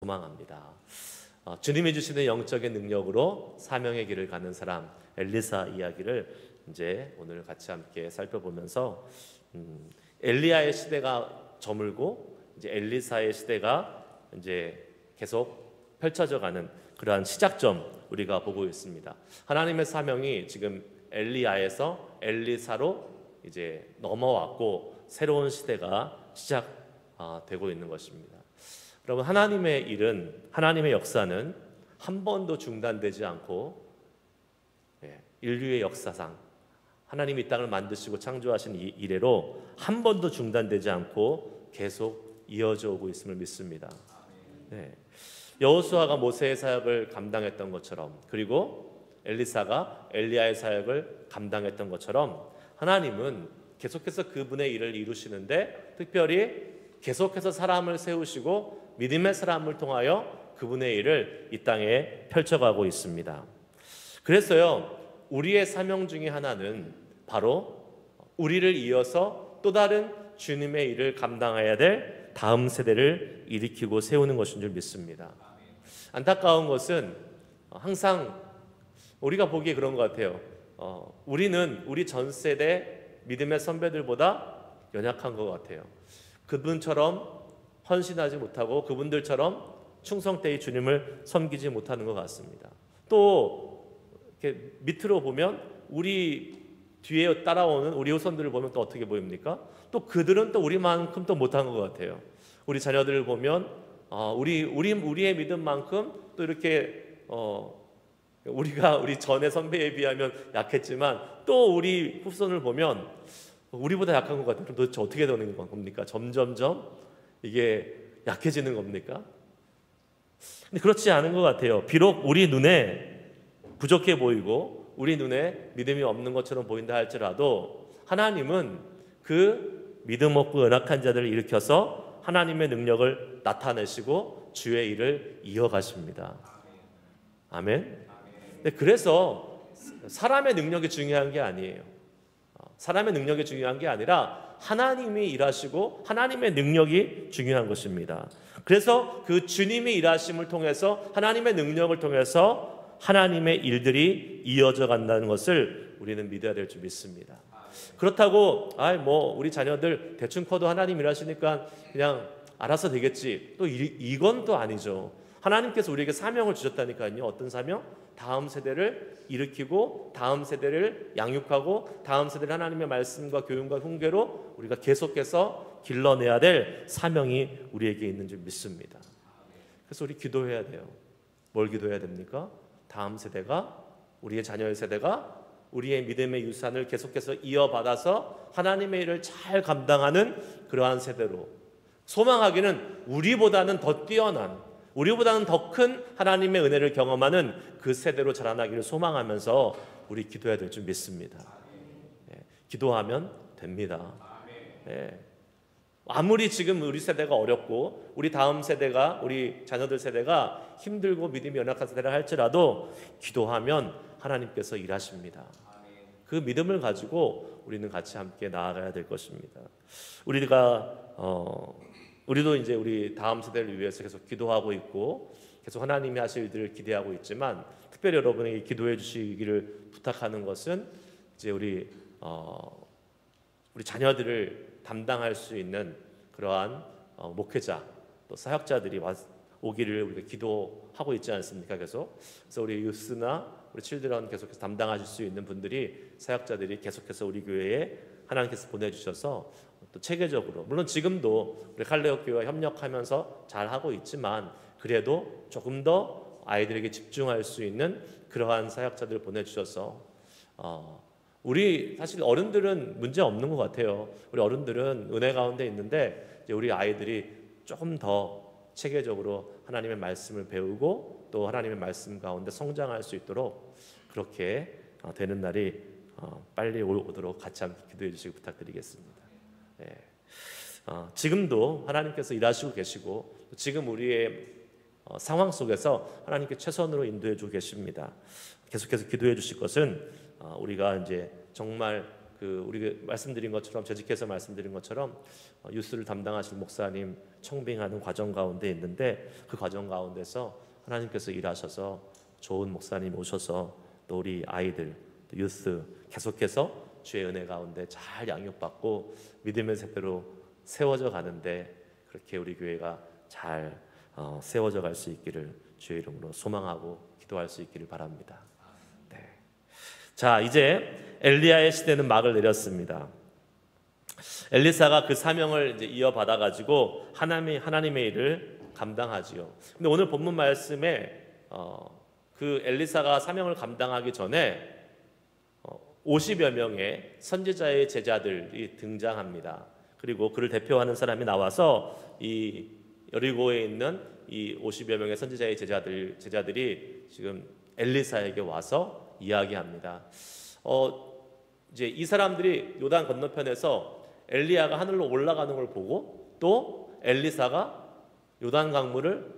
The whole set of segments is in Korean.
소망합니다. 주님이 주시는 영적인 능력으로 사명의 길을 가는 사람 엘리사 이야기를 이제 오늘 같이 함께 살펴보면서 엘리야의 시대가 저물고 이제 엘리사의 시대가 이제 계속 펼쳐져 가는 그러한 시작점 우리가 보고 있습니다. 하나님의 사명이 지금 엘리야에서 엘리사로 이제 넘어왔고 새로운 시대가 시작되고 있는 것입니다. 여러분, 하나님의 일은, 하나님의 역사는 한 번도 중단되지 않고 인류의 역사상 하나님이 이 땅을 만드시고 창조하신 이 이래로 한 번도 중단되지 않고 계속 이어져 오고 있음을 믿습니다. 여호수아가 모세의 사역을 감당했던 것처럼, 그리고 엘리사가 엘리야의 사역을 감당했던 것처럼 하나님은 계속해서 그분의 일을 이루시는데 특별히 계속해서 사람을 세우시고 믿음의 사람을 통하여 그분의 일을 이 땅에 펼쳐가고 있습니다. 그래서요, 우리의 사명 중에 하나는 바로 우리를 이어서 또 다른 주님의 일을 감당해야 될 다음 세대를 일으키고 세우는 것인 줄 믿습니다. 안타까운 것은 항상 우리가 보기에 그런 것 같아요. 우리는 우리 전 세대 믿음의 선배들보다 연약한 것 같아요. 그분처럼 헌신하지 못하고 그분들처럼 충성되이 주님을 섬기지 못하는 것 같습니다. 또 이렇게 밑으로 보면 우리 뒤에 따라오는 우리 후손들을 보면 또 어떻게 보입니까? 또 그들은 또 우리만큼 또 못한 것 같아요. 우리 자녀들을 보면 우리의 믿음만큼 또 이렇게 우리가 우리 전의 선배에 비하면 약했지만 또 우리 후손을 보면 우리보다 약한 것 같아요. 그럼 도대체 어떻게 되는 겁니까? 점점점 이게 약해지는 겁니까? 근데 그렇지 않은 것 같아요. 비록 우리 눈에 부족해 보이고 우리 눈에 믿음이 없는 것처럼 보인다 할지라도 하나님은 그 믿음 없고 연약한 자들을 일으켜서 하나님의 능력을 나타내시고 주의 일을 이어가십니다. 아멘. 그래서 사람의 능력이 중요한 게 아니에요. 사람의 능력이 중요한 게 아니라 하나님이 일하시고 하나님의 능력이 중요한 것입니다. 그래서 그 주님이 일하심을 통해서 하나님의 능력을 통해서 하나님의 일들이 이어져 간다는 것을 우리는 믿어야 될 줄 믿습니다. 그렇다고 우리 자녀들 대충 커도 하나님 일하시니까 그냥 알아서 되겠지, 또 이건 또 아니죠. 하나님께서 우리에게 사명을 주셨다니까요. 어떤 사명? 다음 세대를 일으키고 다음 세대를 양육하고 다음 세대를 하나님의 말씀과 교훈과 훈계로 우리가 계속해서 길러내야 될 사명이 우리에게 있는 줄 믿습니다. 그래서 우리 기도해야 돼요. 뭘 기도해야 됩니까? 다음 세대가, 우리의 자녀의 세대가 우리의 믿음의 유산을 계속해서 이어받아서 하나님의 일을 잘 감당하는 그러한 세대로, 소망하기는 우리보다는 더 뛰어난, 우리보다는 더 큰 하나님의 은혜를 경험하는 그 세대로 자라나기를 소망하면서 우리 기도해야 될 줄 믿습니다. 기도하면 됩니다. 아무리 지금 우리 세대가 어렵고 우리 다음 세대가, 우리 자녀들 세대가 힘들고 믿음이 연약한 세대라 할지라도 기도하면 하나님께서 일하십니다. 그 믿음을 가지고 우리는 같이 함께 나아가야 될 것입니다. 우리도 이제 우리 다음 세대를 위해서 계속 기도하고 있고 계속 하나님이 하실 일들을 기대하고 있지만, 특별히 여러분에게 기도해 주시기를 부탁하는 것은 이제 우리 자녀들을 담당할 수 있는 그러한 목회자 또 사역자들이 오기를 우리가 기도하고 있지 않습니까? 계속. 그래서 우리 유스나 우리 칠드런 계속해서 담당하실 수 있는 분들이, 사역자들이 계속해서 우리 교회에 하나님께서 보내주셔서 또 체계적으로, 물론 지금도 우리 칼레오 교회와 협력하면서 잘 하고 있지만 그래도 조금 더 아이들에게 집중할 수 있는 그러한 사역자들을 보내주셔서 우리 사실 어른들은 문제 없는 것 같아요. 우리 어른들은 은혜 가운데 있는데 이제 우리 아이들이 조금 더 체계적으로 하나님의 말씀을 배우고 또 하나님의 말씀 가운데 성장할 수 있도록 그렇게 되는 날이 빨리 오도록 같이 함께 기도해 주시기 부탁드리겠습니다. 지금도 하나님께서 일하시고 계시고 지금 우리의 상황 속에서 하나님께 최선으로 인도해 주고 계십니다. 계속해서 기도해 주실 것은 우리가 이제 정말 우리 말씀드린 것처럼 재직해서 말씀드린 것처럼 유스를 담당하실 목사님 청빙하는 과정 가운데 있는데 그 과정 가운데서 하나님께서 일하셔서 좋은 목사님 오셔서 또 우리 아이들 유스 계속해서 주의 은혜 가운데 잘 양육받고 믿음의 세대로 세워져 가는데 그렇게 우리 교회가 잘 세워져 갈 수 있기를 주의 이름으로 소망하고 기도할 수 있기를 바랍니다. 네. 자, 이제 엘리야의 시대는 막을 내렸습니다. 엘리사가 그 사명을 이제 이어받아 가지고 하나님의 일을 감당하지요. 근데 오늘 본문 말씀에 그 엘리사가 사명을 감당하기 전에 50여 명의 선지자의 제자들이 등장합니다. 그리고 그를 대표하는 사람이 나와서 이 여리고에 있는 이 50여 명의 선지자의 제자들이 지금 엘리사에게 와서 이야기합니다. 이제 이 사람들이 요단 건너편에서 엘리야가 하늘로 올라가는 걸 보고 또 엘리사가 요단 강물을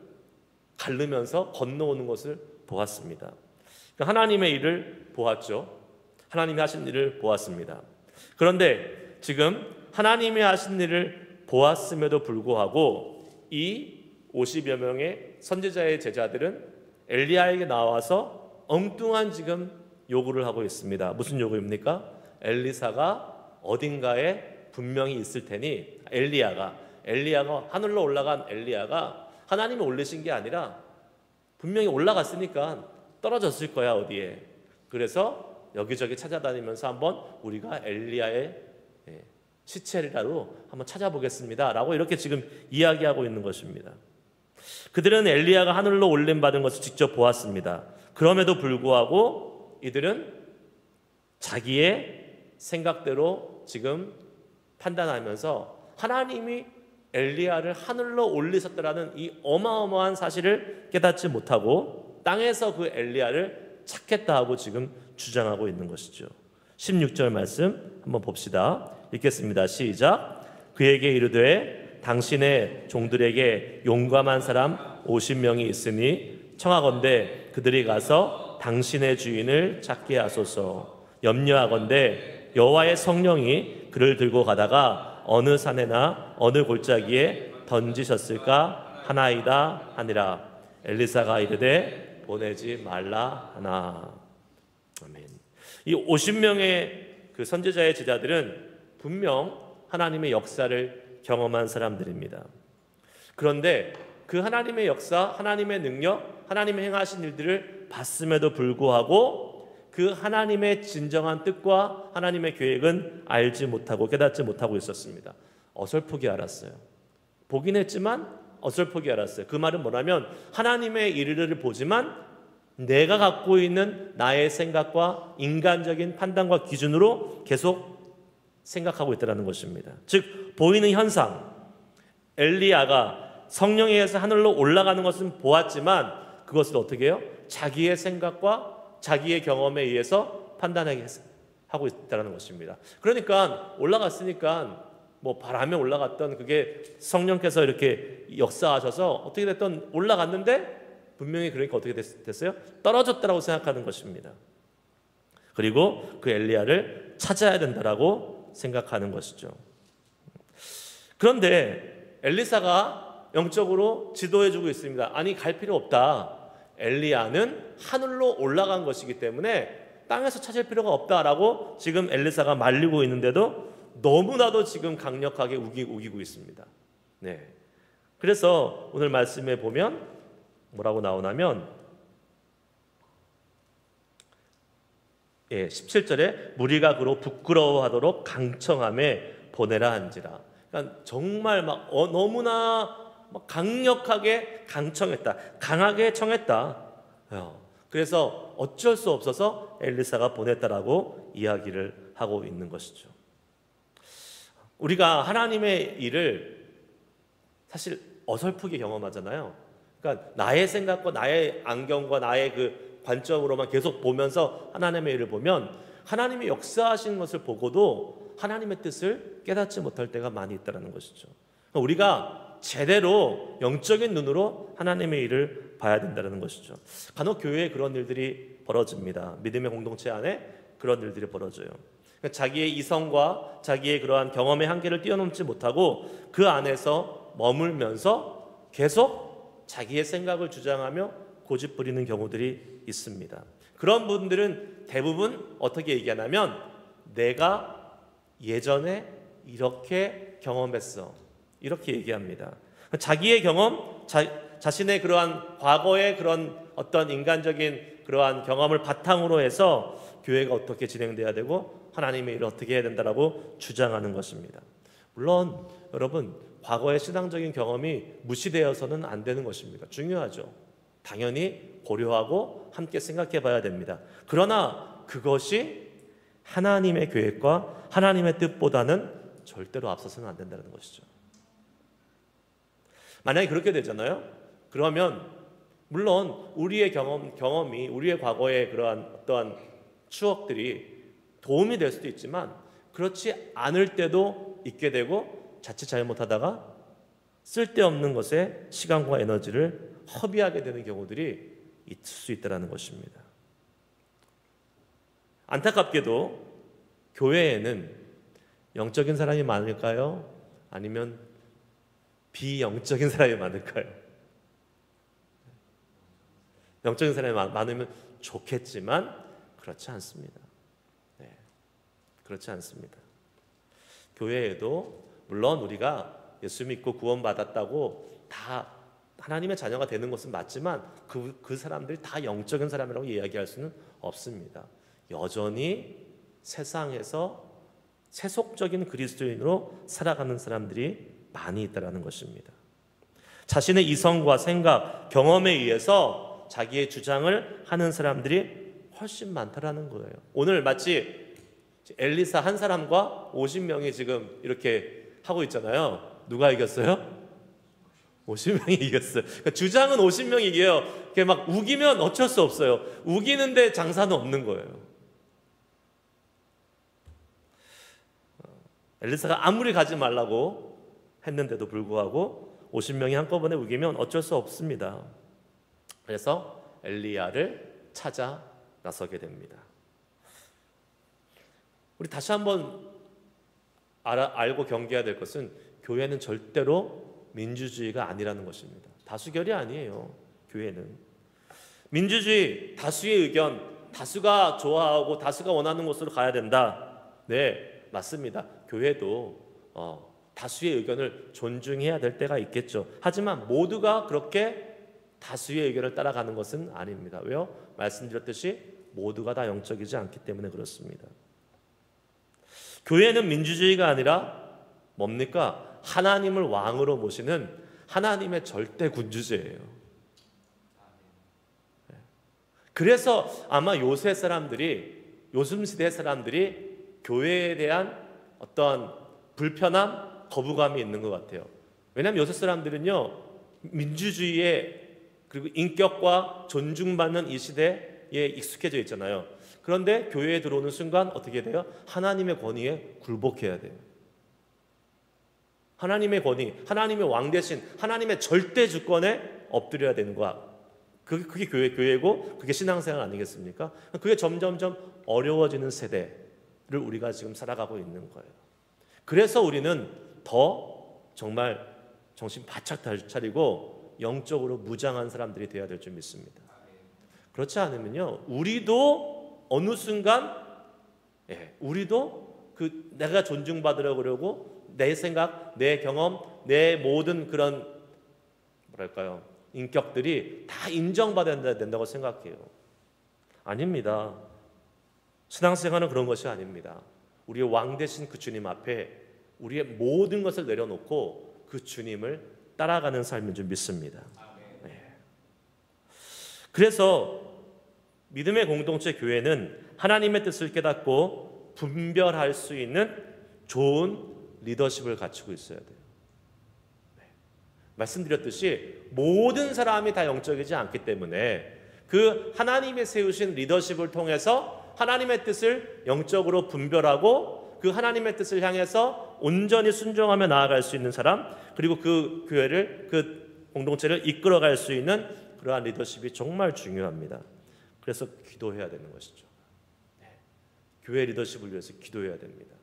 가르면서 건너오는 것을 보았습니다. 하나님의 일을 보았죠. 하나님이 하신 일을 보았습니다. 그런데 지금 하나님이 하신 일을 보았음에도 불구하고 이 50여 명의 선지자의 제자들은 엘리야에게 나와서 엉뚱한 지금 요구를 하고 있습니다. 무슨 요구입니까? 엘리사가 어딘가에 분명히 있을 테니 엘리야가 하늘로 올라간 엘리야가 하나님이 올리신 게 아니라 분명히 올라갔으니까 떨어졌을 거야 어디에. 그래서 여기저기 찾아다니면서 한번 우리가 엘리야의 시체라도 한번 찾아보겠습니다 라고 이렇게 지금 이야기하고 있는 것입니다. 그들은 엘리야가 하늘로 올림받은 것을 직접 보았습니다. 그럼에도 불구하고 이들은 자기의 생각대로 지금 판단하면서 하나님이 엘리야를 하늘로 올리셨다라는 이 어마어마한 사실을 깨닫지 못하고 땅에서 그 엘리야를 찾겠다 하고 지금 주장하고 있는 것이죠. 16절 말씀 한번 봅시다. 읽겠습니다. 시작. 그에게 이르되 당신의 종들에게 용감한 사람 50명이 있으니 청하건대 그들이 가서 당신의 주인을 찾게 하소서. 염려하건대 여호와의 성령이 그를 들고 가다가 어느 산에나 어느 골짜기에 던지셨을까 하나이다 하니라. 엘리사가 이르되 보내지 말라 하나. 아멘. 이 50명의 그 선지자의 제자들은 분명 하나님의 역사를 경험한 사람들입니다. 그런데 그 하나님의 역사, 하나님의 능력, 하나님의 행하신 일들을 봤음에도 불구하고 그 하나님의 진정한 뜻과 하나님의 계획은 알지 못하고 깨닫지 못하고 있었습니다. 어설프게 알았어요. 보긴 했지만 어설프게 알았어요. 그 말은 뭐냐면 하나님의 일을 보지만 내가 갖고 있는 나의 생각과 인간적인 판단과 기준으로 계속 생각하고 있다는 것입니다. 즉 보이는 현상, 엘리야가 성령에 의해서 하늘로 올라가는 것은 보았지만 그것을 어떻게 해요? 자기의 생각과 자기의 경험에 의해서 판단하게 하고 있다는 것입니다. 그러니까 올라갔으니까 뭐 바람에 올라갔던 그게 성령께서 이렇게 역사하셔서 어떻게 됐든 올라갔는데 분명히 그러니까 어떻게 됐어요? 떨어졌다라고 생각하는 것입니다. 그리고 그 엘리야를 찾아야 된다라고 생각하는 것이죠. 그런데 엘리사가 영적으로 지도해주고 있습니다. 아니 갈 필요 없다. 엘리야는 하늘로 올라간 것이기 때문에 땅에서 찾을 필요가 없다라고 지금 엘리사가 말리고 있는데도 너무나도 지금 강력하게 우기고 있습니다. 네. 그래서 오늘 말씀에 보면 뭐라고 나오냐면 17절에 무리가 그로 부끄러워하도록 강청함에 보내라 한지라. 그러니까 정말 막 너무나 막 강력하게 강청했다. 강하게 청했다. 그래서 어쩔 수 없어서 엘리사가 보냈다라고 이야기를 하고 있는 것이죠. 우리가 하나님의 일을 사실 어설프게 경험하잖아요. 그러니까 나의 생각과 나의 안경과 나의 그 관점으로만 계속 보면서 하나님의 일을 보면 하나님이 역사하시는 것을 보고도 하나님의 뜻을 깨닫지 못할 때가 많이 있다는 것이죠. 우리가 제대로 영적인 눈으로 하나님의 일을 봐야 된다는 것이죠. 간혹 교회에 그런 일들이 벌어집니다. 믿음의 공동체 안에 그런 일들이 벌어져요. 자기의 이성과 자기의 그러한 경험의 한계를 뛰어넘지 못하고 그 안에서 머물면서 계속 자기의 생각을 주장하며 고집 부리는 경우들이 있습니다. 그런 분들은 대부분 어떻게 얘기하냐면 내가 예전에 이렇게 경험했어, 이렇게 얘기합니다. 자기의 경험, 자신의 그러한 과거의 그런 어떤 인간적인 그러한 경험을 바탕으로 해서 교회가 어떻게 진행돼야 되고 하나님의 일을 어떻게 해야 된다라고 주장하는 것입니다. 물론 여러분, 과거의 신앙적인 경험이 무시되어서는 안 되는 것입니다. 중요하죠. 당연히 고려하고 함께 생각해 봐야 됩니다. 그러나 그것이 하나님의 계획과 하나님의 뜻보다는 절대로 앞서서는 안 된다는 것이죠. 만약에 그렇게 되잖아요. 그러면 물론 우리의 경험이 우리의 과거의 그러한 어떠한 추억들이 도움이 될 수도 있지만 그렇지 않을 때도 있게 되고 자칫 잘못하다가 쓸데없는 것에 시간과 에너지를 허비하게 되는 경우들이 있을 수 있다는 것입니다. 안타깝게도 교회에는 영적인 사람이 많을까요? 아니면 비영적인 사람이 많을까요? 영적인 사람이 많으면 좋겠지만 그렇지 않습니다. 네, 그렇지 않습니다. 교회에도 물론 우리가 예수 믿고 구원받았다고 다 하나님의 자녀가 되는 것은 맞지만 그 사람들이 다 영적인 사람이라고 이야기할 수는 없습니다. 여전히 세상에서 세속적인 그리스도인으로 살아가는 사람들이 많이 있다는 것입니다. 자신의 이성과 생각, 경험에 의해서 자기의 주장을 하는 사람들이 훨씬 많다라는 거예요. 오늘 마치 엘리사 한 사람과 50명이 지금 이렇게 하고 있잖아요. 누가 이겼어요? 50명이 이겼어요. 그러니까 주장은 50명이 이겨요. 이렇게 막 우기면 어쩔 수 없어요. 우기는데 장사는 없는 거예요. 엘리사가 아무리 가지 말라고 했는데도 불구하고 50명이 한꺼번에 우기면 어쩔 수 없습니다. 그래서 엘리야를 찾아 나서게 됩니다. 우리 다시 한번 알고 경계해야 될 것은 교회는 절대로 민주주의가 아니라는 것입니다. 다수결이 아니에요. 교회는 민주주의, 다수의 의견, 다수가 좋아하고 다수가 원하는 곳으로 가야 된다. 네, 맞습니다. 교회도 다수의 의견을 존중해야 될 때가 있겠죠. 하지만 모두가 그렇게 다수의 의견을 따라가는 것은 아닙니다. 왜요? 말씀드렸듯이 모두가 다 영적이지 않기 때문에 그렇습니다. 교회는 민주주의가 아니라 뭡니까? 하나님을 왕으로 모시는 하나님의 절대 군주제예요. 그래서 아마 요새 사람들이, 요즘 시대 사람들이 교회에 대한 어떤 불편함, 거부감이 있는 것 같아요. 왜냐하면 요새 사람들은요, 민주주의에 그리고 인격과 존중받는 이 시대에 익숙해져 있잖아요. 그런데 교회에 들어오는 순간 어떻게 돼요? 하나님의 권위에 굴복해야 돼요. 하나님의 권위, 하나님의 왕 대신 하나님의 절대 주권에 엎드려야 되는 거야. 그게 교회고 그게 신앙생활 아니겠습니까? 그게 점점점 어려워지는 세대를 우리가 지금 살아가고 있는 거예요. 그래서 우리는 더 정말 정신 바짝 차리고 영적으로 무장한 사람들이 되어야 될 줄 믿습니다. 그렇지 않으면요, 우리도 어느 순간 우리도 내가 존중받으려고 그러고 내 생각, 내 경험, 내 모든 그런 뭐랄까요, 인격들이 다 인정받아야 된다고 생각해요. 아닙니다. 신앙생활은 그런 것이 아닙니다. 우리의 왕 되신 그 주님 앞에 우리의 모든 것을 내려놓고 그 주님을 따라가는 삶인 줄 믿습니다. 네. 그래서 믿음의 공동체 교회는 하나님의 뜻을 깨닫고 분별할 수 있는 좋은 리더십을 갖추고 있어야 돼요. 네. 말씀드렸듯이 모든 사람이 다 영적이지 않기 때문에 그 하나님이 세우신 리더십을 통해서 하나님의 뜻을 영적으로 분별하고 그 하나님의 뜻을 향해서 온전히 순종하며 나아갈 수 있는 사람, 그리고 그 교회를, 그 공동체를 이끌어갈 수 있는 그러한 리더십이 정말 중요합니다. 그래서 기도해야 되는 것이죠. 교회 리더십을 위해서 기도해야 됩니다.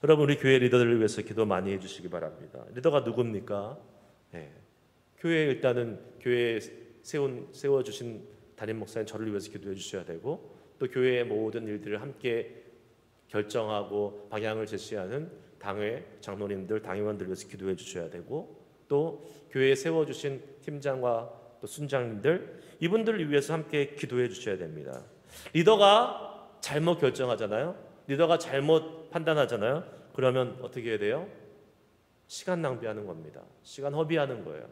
여러분, 우리 교회 리더들을 위해서 기도 많이 해주시기 바랍니다. 리더가 누굽니까? 교회에 일단은 교회에 세워주신 담임 목사님, 저를 위해서 기도해 주셔야 되고, 또 교회의 모든 일들을 함께 결정하고 방향을 제시하는 당회 장로님들, 당회원들 위해서 기도해 주셔야 되고, 또 교회에 세워주신 팀장과 또 순장님들, 이분들을 위해서 함께 기도해 주셔야 됩니다. 리더가 잘못 결정하잖아요. 리더가 잘못 판단하잖아요. 그러면 어떻게 해야 돼요? 시간 낭비하는 겁니다. 시간 허비하는 거예요.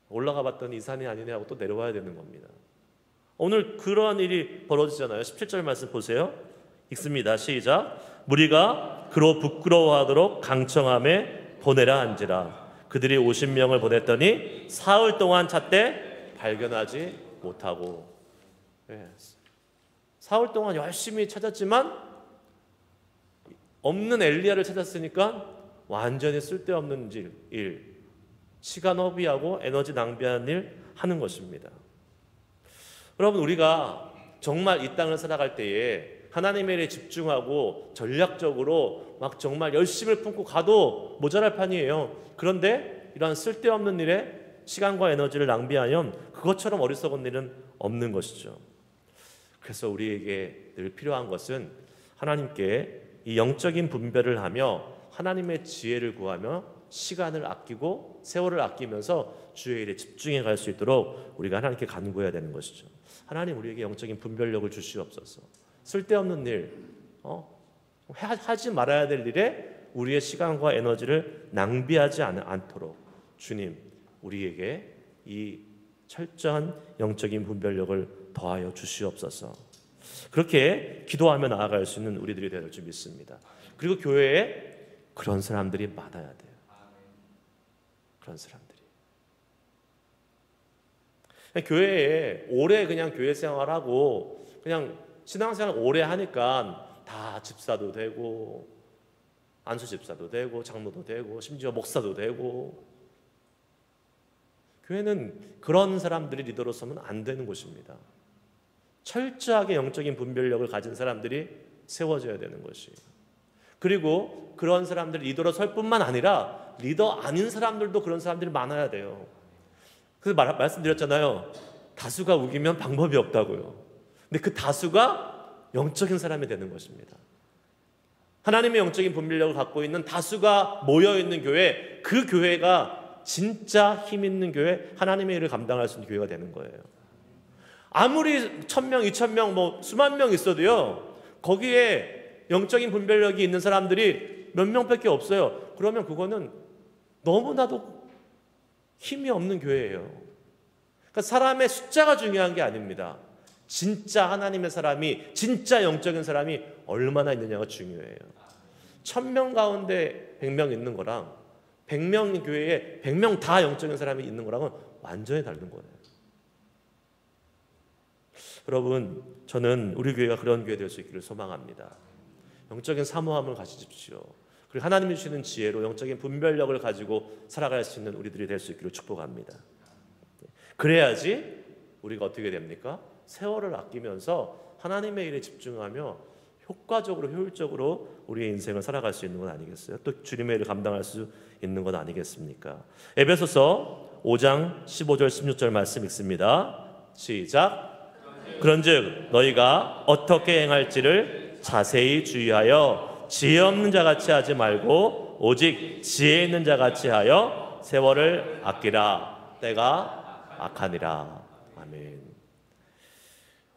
올라가 봤더니 이 산이 아니네 하고 또 내려와야 되는 겁니다. 오늘 그러한 일이 벌어지잖아요. 17절 말씀 보세요. 읽습니다. 시작. 무리가 그로 부끄러워하도록 강청함에 보내라 한지라. 그들이 50명을 보냈더니 사흘 동안 찾되 발견하지 못하고. 사흘 동안 열심히 찾았지만 없는 엘리야를 찾았으니까 완전히 쓸데없는 일, 시간 허비하고 에너지 낭비하는 일 하는 것입니다. 여러분, 우리가 정말 이 땅을 살아갈 때에 하나님의 일에 집중하고 전략적으로 막 정말 열심을 품고 가도 모자랄 판이에요. 그런데 이러한 쓸데없는 일에 시간과 에너지를 낭비하면 그것처럼 어리석은 일은 없는 것이죠. 그래서 우리에게 늘 필요한 것은 하나님께 이 영적인 분별을 하며 하나님의 지혜를 구하며 시간을 아끼고 세월을 아끼면서 주의 일에 집중해 갈 수 있도록 우리가 하나님께 간구해야 되는 것이죠. 하나님, 우리에게 영적인 분별력을 주시옵소서. 쓸데없는 일, 하지 말아야 될 일에 우리의 시간과 에너지를 낭비하지 않도록 주님, 우리에게 이 철저한 영적인 분별력을 더하여 주시옵소서. 그렇게 기도하며 나아갈 수 있는 우리들이 되어야 될 줄 믿습니다. 그리고 교회에 그런 사람들이 많아야 돼요. 그런 사람들이. 그냥 교회에 오래 그냥 교회 생활하고 그냥 신앙생활 오래 하니까 다 집사도 되고 안수 집사도 되고 장로도 되고 심지어 목사도 되고, 교회는 그런 사람들이 리더로 서면 안 되는 곳입니다. 철저하게 영적인 분별력을 가진 사람들이 세워져야 되는 것이에요. 그리고 그런 사람들이 리더로 설 뿐만 아니라 리더 아닌 사람들도 그런 사람들이 많아야 돼요. 그래서 말씀드렸잖아요. 다수가 우기면 방법이 없다고요. 근데 그 다수가 영적인 사람이 되는 것입니다. 하나님의 영적인 분별력을 갖고 있는 다수가 모여있는 교회, 그 교회가 진짜 힘 있는 교회, 하나님의 일을 감당할 수 있는 교회가 되는 거예요. 아무리 1000명, 2000명, 뭐 수만 명 있어도요, 거기에 영적인 분별력이 있는 사람들이 몇 명밖에 없어요. 그러면 그거는 너무나도 힘이 없는 교회예요. 그러니까 사람의 숫자가 중요한 게 아닙니다. 진짜 하나님의 사람이, 진짜 영적인 사람이 얼마나 있느냐가 중요해요. 1000명 가운데 100명 있는 거랑 100명 교회에 100명 다 영적인 사람이 있는 거랑은 완전히 다른 거예요. 여러분, 저는 우리 교회가 그런 교회 될 수 있기를 소망합니다. 영적인 사모함을 가지십시오. 그리고 하나님이 주시는 지혜로 영적인 분별력을 가지고 살아갈 수 있는 우리들이 될 수 있기를 축복합니다. 그래야지 우리가 어떻게 됩니까? 세월을 아끼면서 하나님의 일에 집중하며 효과적으로, 효율적으로 우리의 인생을 살아갈 수 있는 건 아니겠어요? 또 주님의 일을 감당할 수 있는 건 아니겠습니까? 에베소서 5장 15절 16절 말씀 읽습니다. 시작. 그런즉 너희가 어떻게 행할지를 자세히 주의하여 지혜 없는 자같이 하지 말고 오직 지혜 있는 자같이 하여 세월을 아끼라. 때가 악하니라. 아멘.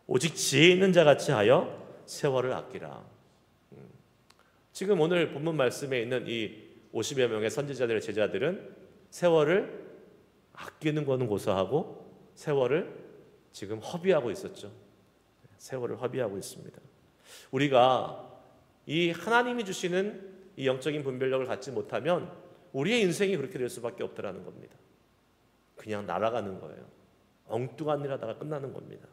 오직 지혜 있는 자같이 하여 세월을 아끼라. 지금 오늘 본문 말씀에 있는 이 50여 명의 선지자들의 제자들은 세월을 아끼는 거는 고사하고 세월을 지금 허비하고 있었죠. 세월을 허비하고 있습니다. 우리가 이 하나님이 주시는 이 영적인 분별력을 갖지 못하면 우리의 인생이 그렇게 될 수밖에 없다라는 겁니다. 그냥 날아가는 거예요. 엉뚱한 일 하다가 끝나는 겁니다.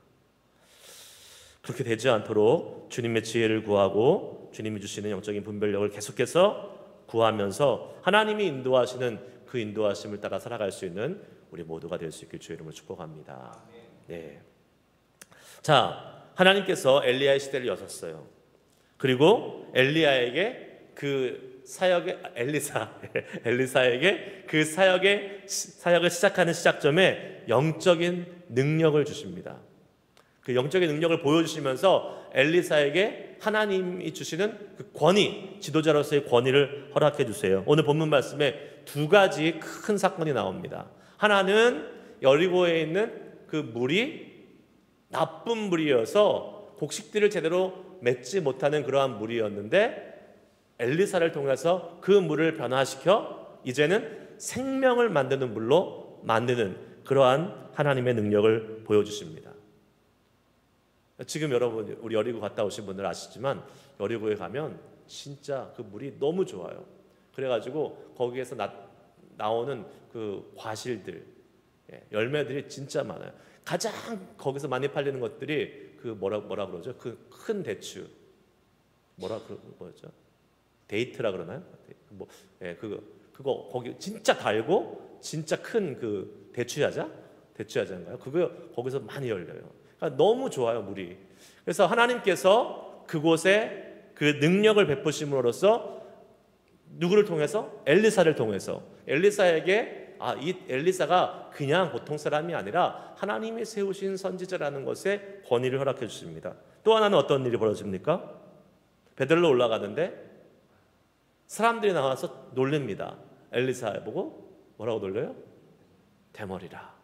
그렇게 되지 않도록 주님의 지혜를 구하고 주님이 주시는 영적인 분별력을 계속해서 구하면서 하나님이 인도하시는 그 인도하심을 따라 살아갈 수 있는 우리 모두가 될 수 있길 주의 이름으로 축복합니다. 네. 자, 하나님께서 엘리야의 시대를 여셨어요. 그리고 엘리야에게 그 사역의 엘리사에게 그 사역을 시작하는 시작점에 영적인 능력을 주십니다. 그 영적인 능력을 보여주시면서 엘리사에게 하나님이 주시는 그 권위, 지도자로서의 권위를 허락해 주세요. 오늘 본문 말씀에 두 가지 큰 사건이 나옵니다. 하나는 여리고에 있는 그 물이 나쁜 물이어서 곡식들을 제대로 맺지 못하는 그러한 물이었는데 엘리사를 통해서 그 물을 변화시켜 이제는 생명을 만드는 물로 만드는 그러한 하나님의 능력을 보여주십니다. 지금 여러분 우리 여리고 갔다 오신 분들 아시지만 여리고에 가면 진짜 그 물이 너무 좋아요. 그래가지고 거기에서 나오는 그 과실들, 열매들이 진짜 많아요. 가장 거기서 많이 팔리는 것들이 그 뭐라 그러죠? 그 큰 대추 뭐였죠? 데이트라 그러나요? 그거 거기 진짜 달고 진짜 큰 그 대추야자인가요? 그거 거기서 많이 열려요. 그러니까 너무 좋아요 물이. 그래서 하나님께서 그곳에 그 능력을 베푸심으로써 누구를 통해서? 엘리사를 통해서 엘리사에게 이 엘리사가 그냥 보통 사람이 아니라 하나님이 세우신 선지자라는 것에 권위를 허락해 주십니다. 또 하나는 어떤 일이 벌어집니까? 베들로 올라가는데 사람들이 나와서 놀립니다. 엘리사 보고 뭐라고 놀려요? 대머리라.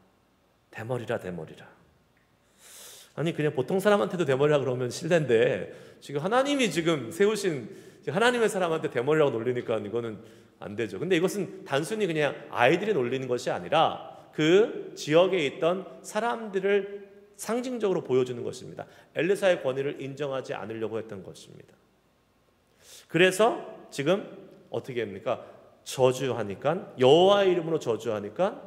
아니 그냥 보통 사람한테도 대머리라 그러면 실례인데 지금 하나님이 지금 세우신 하나님의 사람한테 대머리라고 놀리니까 이거는 안 되죠. 근데 이것은 단순히 그냥 아이들이 놀리는 것이 아니라 그 지역에 있던 사람들을 상징적으로 보여주는 것입니다. 엘리사의 권위를 인정하지 않으려고 했던 것입니다. 그래서 지금 어떻게 합니까? 저주하니까 여호와의 이름으로 저주하니까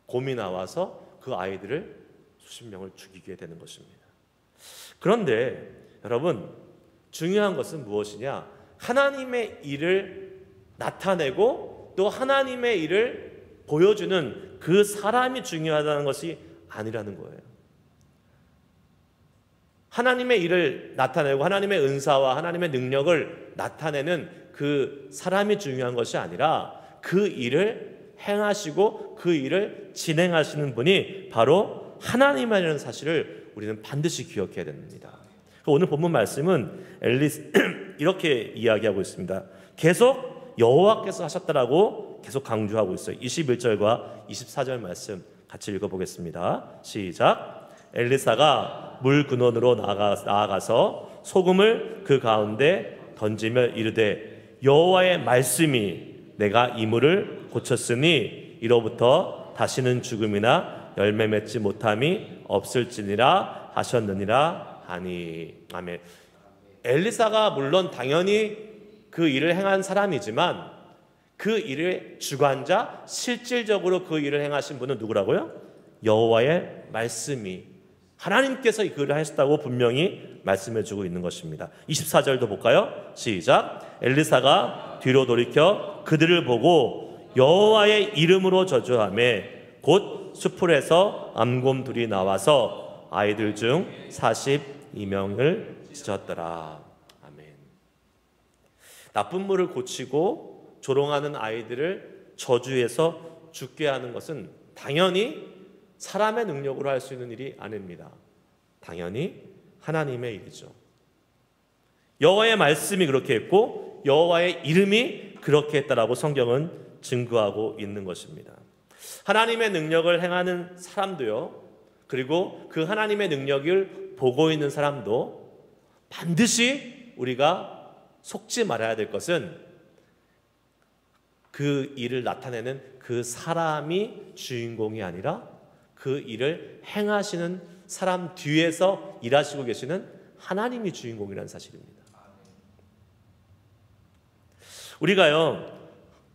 곰이 나와서 그 아이들을 수십 명을 죽이게 되는 것입니다. 그런데 여러분 중요한 것은 무엇이냐? 하나님의 일을 나타내고 또 하나님의 일을 보여주는 그 사람이 중요하다는 것이 아니라는 거예요. 하나님의 일을 나타내고 하나님의 은사와 하나님의 능력을 나타내는 그 사람이 중요한 것이 아니라 그 일을 행하시고 그 일을 진행하시는 분이 바로 하나님이라는 사실을 우리는 반드시 기억해야 됩니다. 오늘 본문 말씀은 이렇게 이야기하고 있습니다. 계속 여호와께서 하셨다라고 계속 강조하고 있어요. 21절과 24절 말씀 같이 읽어보겠습니다. 시작. 엘리사가 물 근원으로 나아가서 소금을 그 가운데 던지며 이르되 여호와의 말씀이 내가 이 물을 고쳤으니 이로부터 다시는 죽음이나 열매 맺지 못함이 없을지니라 하셨느니라 하니. 아멘. 엘리사가 물론 당연히 그 일을 행한 사람이지만 그 일의 주관자, 실질적으로 그 일을 행하신 분은 누구라고요? 여호와의 말씀이, 하나님께서 그 일을 하셨다고 분명히 말씀해주고 있는 것입니다. 24절도 볼까요? 시작. 엘리사가 뒤로 돌이켜 그들을 보고 여호와의 이름으로 저주하며 곧 수풀에서 암곰 둘이 나와서 아이들 중 42명을 찢었더라. 아멘. 나쁜 물을 고치고 조롱하는 아이들을 저주해서 죽게 하는 것은 당연히 사람의 능력으로 할 수 있는 일이 아닙니다. 당연히 하나님의 일이죠. 여호와의 말씀이 그렇게 했고 여호와의 이름이 그렇게 했다라고 성경은 증거하고 있는 것입니다. 하나님의 능력을 행하는 사람도요, 그리고 그 하나님의 능력을 보고 있는 사람도 반드시 우리가 속지 말아야 될 것은 그 일을 나타내는 그 사람이 주인공이 아니라 그 일을 행하시는 사람 뒤에서 일하시고 계시는 하나님이 주인공이라는 사실입니다. 우리가요,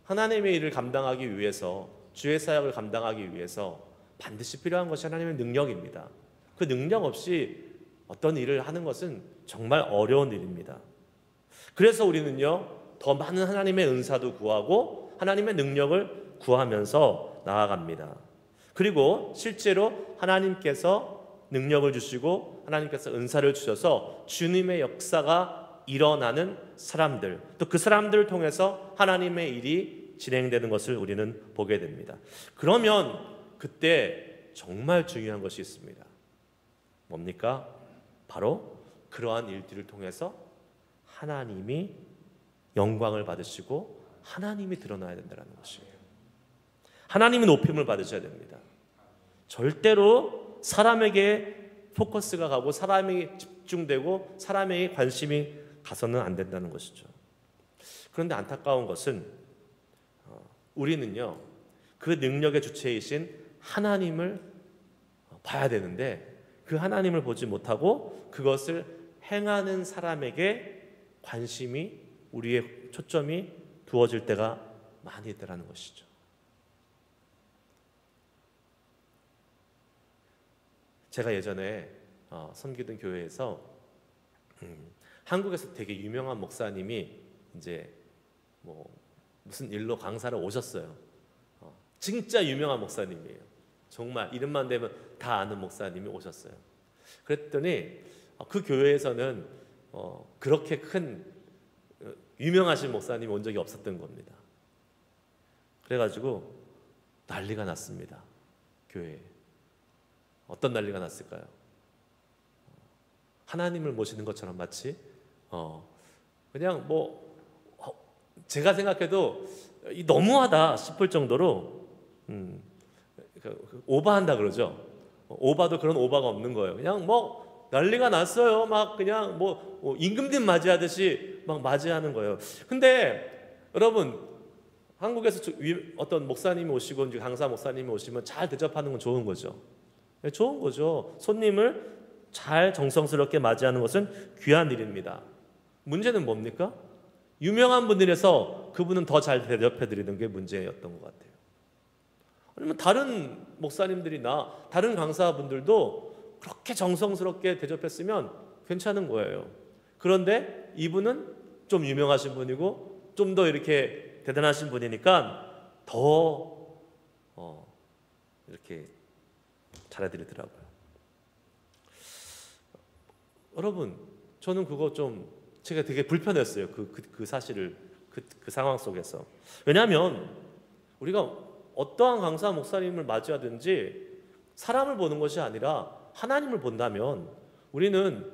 하나님의 일을 감당하기 위해서, 주의 사역을 감당하기 위해서 반드시 필요한 것이 하나님의 능력입니다. 그 능력 없이 어떤 일을 하는 것은 정말 어려운 일입니다. 그래서 우리는요, 더 많은 하나님의 은사도 구하고 하나님의 능력을 구하면서 나아갑니다. 그리고 실제로 하나님께서 능력을 주시고 하나님께서 은사를 주셔서 주님의 역사가 일어나는 사람들, 또 그 사람들을 통해서 하나님의 일이 진행되는 것을 우리는 보게 됩니다. 그러면 그때 정말 중요한 것이 있습니다. 뭡니까? 바로 그러한 일들을 통해서 하나님이 영광을 받으시고 하나님이 드러나야 된다는 것이에요. 하나님이 높임을 받으셔야 됩니다. 절대로 사람에게 포커스가 가고 사람에게 집중되고 사람에게 관심이 가서는 안 된다는 것이죠. 그런데 안타까운 것은 우리는요, 그 능력의 주체이신 하나님을 봐야 되는데 그 하나님을 보지 못하고 그것을 행하는 사람에게 관심이, 우리의 초점이 두어질 때가 많이 있다는 것이죠. 제가 예전에 섬기던 교회에서 한국에서 되게 유명한 목사님이 이제 무슨 일로 강사를 오셨어요. 진짜 유명한 목사님이에요. 정말 이름만 대면 다 아는 목사님이 오셨어요. 그랬더니 그 교회에서는 그렇게 큰 유명하신 목사님이 온 적이 없었던 겁니다. 그래가지고 난리가 났습니다. 교회에. 어떤 난리가 났을까요? 하나님을 모시는 것처럼 마치 그냥 제가 생각해도 너무하다 싶을 정도로 오바한다 그러죠. 오바도 그런 오바가 없는 거예요. 그냥 난리가 났어요. 막 그냥 임금님 맞이하듯이 막 맞이하는 거예요. 근데 여러분, 한국에서 어떤 목사님이 오시고 강사 목사님이 오시면 잘 대접하는 건 좋은 거죠. 좋은 거죠. 손님을 잘 정성스럽게 맞이하는 것은 귀한 일입니다. 문제는 뭡니까? 유명한 분들에서 그분은 더 잘 대접해 드리는 게 문제였던 것 같아요. 아니면 다른 목사님들이나 다른 강사분들도 그렇게 정성스럽게 대접했으면 괜찮은 거예요. 그런데 이분은 좀 유명하신 분이고 좀 더 이렇게 대단하신 분이니까 더 이렇게 잘해드리더라고요. 여러분, 저는 그거 좀 제가 되게 불편했어요. 그 사실을 그 상황 속에서. 왜냐하면 우리가 어떠한 강사 목사님을 맞이하든지 사람을 보는 것이 아니라 하나님을 본다면 우리는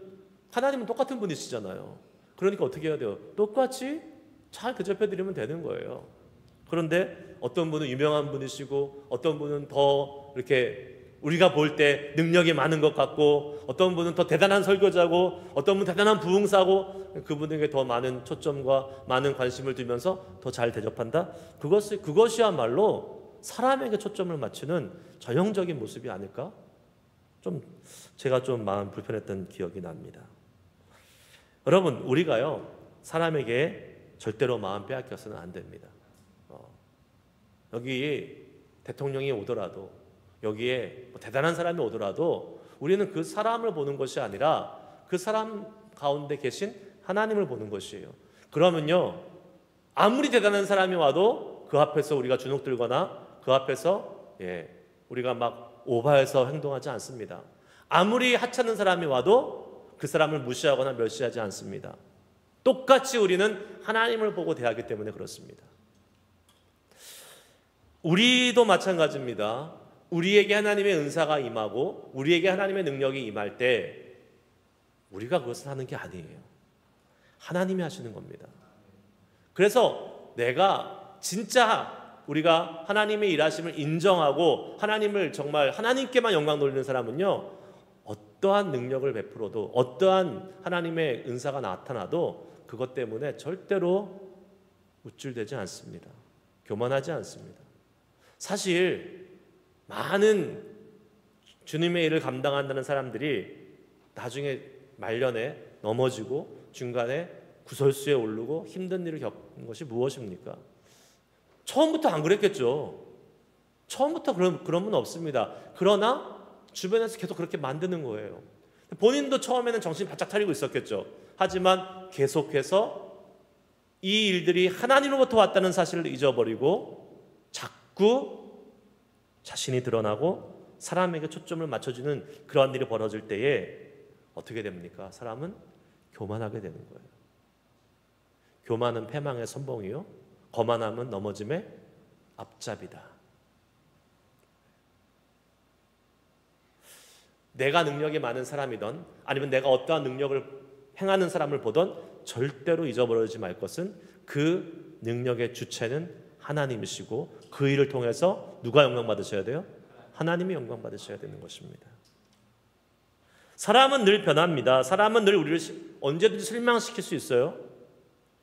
하나님은 똑같은 분이시잖아요. 그러니까 어떻게 해야 돼요? 똑같이 잘 대접해드리면 되는 거예요. 그런데 어떤 분은 유명한 분이시고 어떤 분은 더 이렇게 우리가 볼 때 능력이 많은 것 같고 어떤 분은 더 대단한 설교자고 어떤 분은 대단한 부흥사고 그분에게 더 많은 초점과 많은 관심을 두면서 더 잘 대접한다? 그것이야말로 사람에게 초점을 맞추는 전형적인 모습이 아닐까? 제가 좀 마음 불편했던 기억이 납니다. 여러분, 우리가요 사람에게 절대로 마음 빼앗겨서는 안 됩니다. 여기 대통령이 오더라도 여기에 대단한 사람이 오더라도 우리는 그 사람을 보는 것이 아니라 그 사람 가운데 계신 하나님을 보는 것이에요. 그러면요, 아무리 대단한 사람이 와도 그 앞에서 우리가 주눅 들거나 그 앞에서 우리가 막 오바해서 행동하지 않습니다. 아무리 하찮은 사람이 와도 그 사람을 무시하거나 멸시하지 않습니다. 똑같이 우리는 하나님을 보고 대하기 때문에 그렇습니다. 우리도 마찬가지입니다. 우리에게 하나님의 은사가 임하고 우리에게 하나님의 능력이 임할 때 우리가 그것을 하는 게 아니에요. 하나님이 하시는 겁니다. 그래서 내가 진짜 우리가 하나님의 일하심을 인정하고 하나님을 정말 하나님께만 영광 돌리는 사람은요, 어떠한 능력을 베풀어도 어떠한 하나님의 은사가 나타나도 그것 때문에 절대로 우쭐대지 않습니다. 교만하지 않습니다. 사실 많은 주님의 일을 감당한다는 사람들이 나중에 말년에 넘어지고 중간에 구설수에 오르고 힘든 일을 겪은 것이 무엇입니까? 처음부터 안 그랬겠죠. 처음부터 그런 분 없습니다. 그러나 주변에서 계속 그렇게 만드는 거예요. 본인도 처음에는 정신 바짝 차리고 있었겠죠. 하지만 계속해서 이 일들이 하나님으로부터 왔다는 사실을 잊어버리고 자꾸 자신이 드러나고 사람에게 초점을 맞춰주는 그러한 일이 벌어질 때에 어떻게 됩니까? 사람은 교만하게 되는 거예요. 교만은 패망의 선봉이요, 거만함은 넘어짐의 앞잡이다. 내가 능력이 많은 사람이든 아니면 내가 어떠한 능력을 행하는 사람을 보던 절대로 잊어버리지 말 것은 그 능력의 주체는 하나님이시고 그 일을 통해서 누가 영광 받으셔야 돼요? 하나님이 영광 받으셔야 되는 것입니다. 사람은 늘 변합니다. 사람은 늘 우리를 언제든지 실망시킬 수 있어요.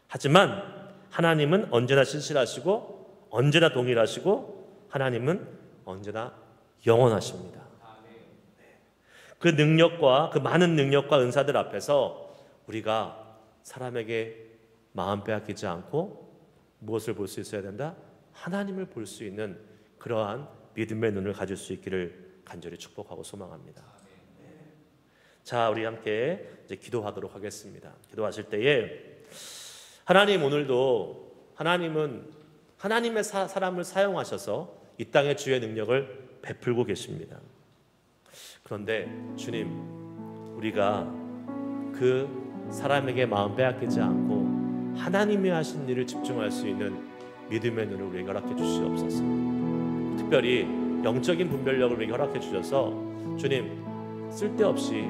하지만 하나님은 언제나 신실하시고 언제나 동일하시고 하나님은 언제나 영원하십니다. 그 능력과 그 많은 능력과 은사들 앞에서 우리가 사람에게 마음 빼앗기지 않고 무엇을 볼 수 있어야 된다? 하나님을 볼 수 있는 그러한 믿음의 눈을 가질 수 있기를 간절히 축복하고 소망합니다. 자, 우리 함께 이제 기도하도록 하겠습니다. 기도하실 때에 하나님, 오늘도 하나님은 하나님의 사람을 사용하셔서 이 땅의 주의 능력을 베풀고 계십니다. 그런데 주님, 우리가 그 사람에게 마음 빼앗기지 않고 하나님이 하신 일을 집중할 수 있는 믿음의 눈을 우리에게 허락해 주시옵소서. 특별히 영적인 분별력을 우리에게 허락해 주셔서 주님, 쓸데없이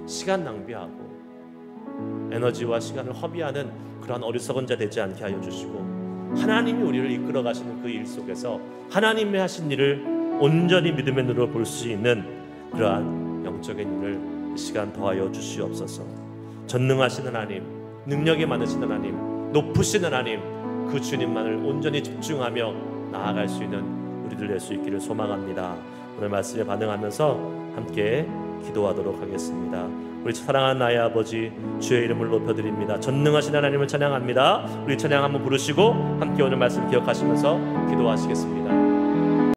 시간 낭비하고 에너지와 시간을 허비하는 그러한 어리석은 자 되지 않게 하여 주시고 하나님이 우리를 이끌어 가시는 그 일 속에서 하나님이 하신 일을 온전히 믿음의 눈으로 볼 수 있는 그러한 영적인 눈을 이 시간 더하여 주시옵소서. 전능하신 하나님, 능력이 많으신 하나님, 높으신 하나님, 그 주님만을 온전히 집중하며 나아갈 수 있는 우리들 될 수 있기를 소망합니다. 오늘 말씀에 반응하면서 함께 기도하도록 하겠습니다. 우리 사랑하는 나의 아버지, 주의 이름을 높여드립니다. 전능하신 하나님을 찬양합니다. 우리 찬양 한번 부르시고 함께 오늘 말씀 기억하시면서 기도하시겠습니다.